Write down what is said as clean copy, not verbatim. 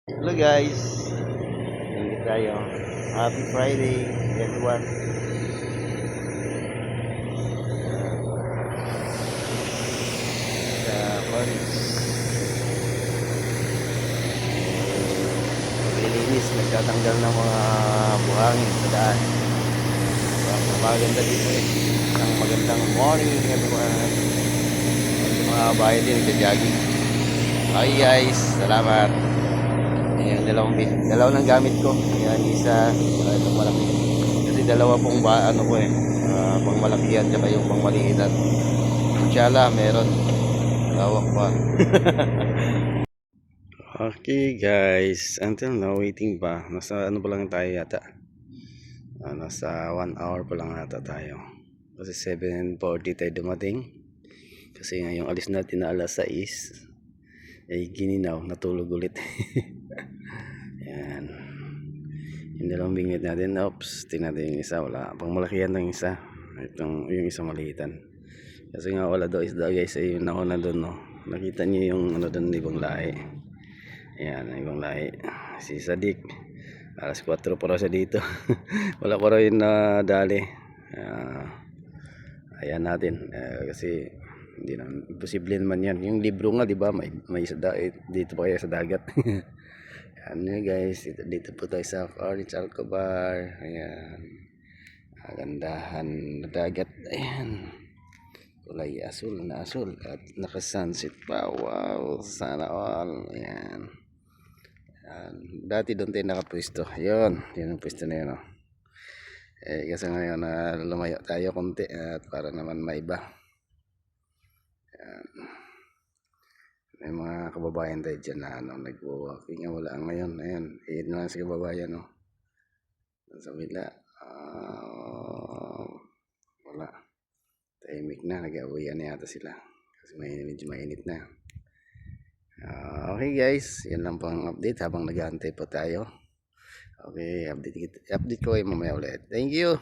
Hello guys, nandito tayo. Happy Friday everyone. Sa Paris, maglilinis, nagtatanggal ng mga buhangin sa daan. So, maganda dito eh. Isang magandang morning everyone. Yung mga bayan din nagja-jogging. Okay guys, salamat. Ayan, dalawa ng gamit ko. Ayan, isa, itong malaki. Kasi dalawa pong ano ko eh. Pang malaki yan, tsaka yung pang maliitan. Inshallah, meron. Lawak pa. Okay guys, until now waiting pa. Nasa ano pa lang tayo yata. Nasa 1 hour pa lang ata tayo. Kasi 7:40 tayo dumating. Kasi ngayong alis natin na alas 6 ay gininaw, natulog ulit. Yan. Yung dalawang bingit natin, oops, tingnan natin yung isa, wala. Pang malaki yan ng isa. Yung isa maliitan. Kasi nga wala daw isda guys, ay yung nauna doon, no. Nakita niyo yung ano doon, ibang lahi. Ayan, ibang lahi. Si Sadik, alas 4 pa raw siya dito. Wala pa raw yung nadali. Ayan natin. Kasi hindi na imposible naman yan. Yung libro nga, di ba, may isda, dito pa kaya sa dagat. Ayan nga guys, dito po tayo sa Orange Alcobar. Ayan, kagandahan na dagat. Ayan, kulay asul na asul at naka-sunset pa. Wow, sana all. Ayan. Dati doon tayo nakapwesto. Yun ang pwesto na yun, oh. Kasi ngayon lumayo tayo konti at para naman maiba. May mga kababayan tayo dyan na nagwo-walking. Wala ngayon. Ayan, iyon na lang sa kababayan, oh. Sa bila, wala. Tahimik na, nag-awayan na yata sila. Kasi medyo mainit na. Okay guys, yan lang pang update habang nag-aantay po tayo. Okay, update ko kayo mamaya ulit. Thank you.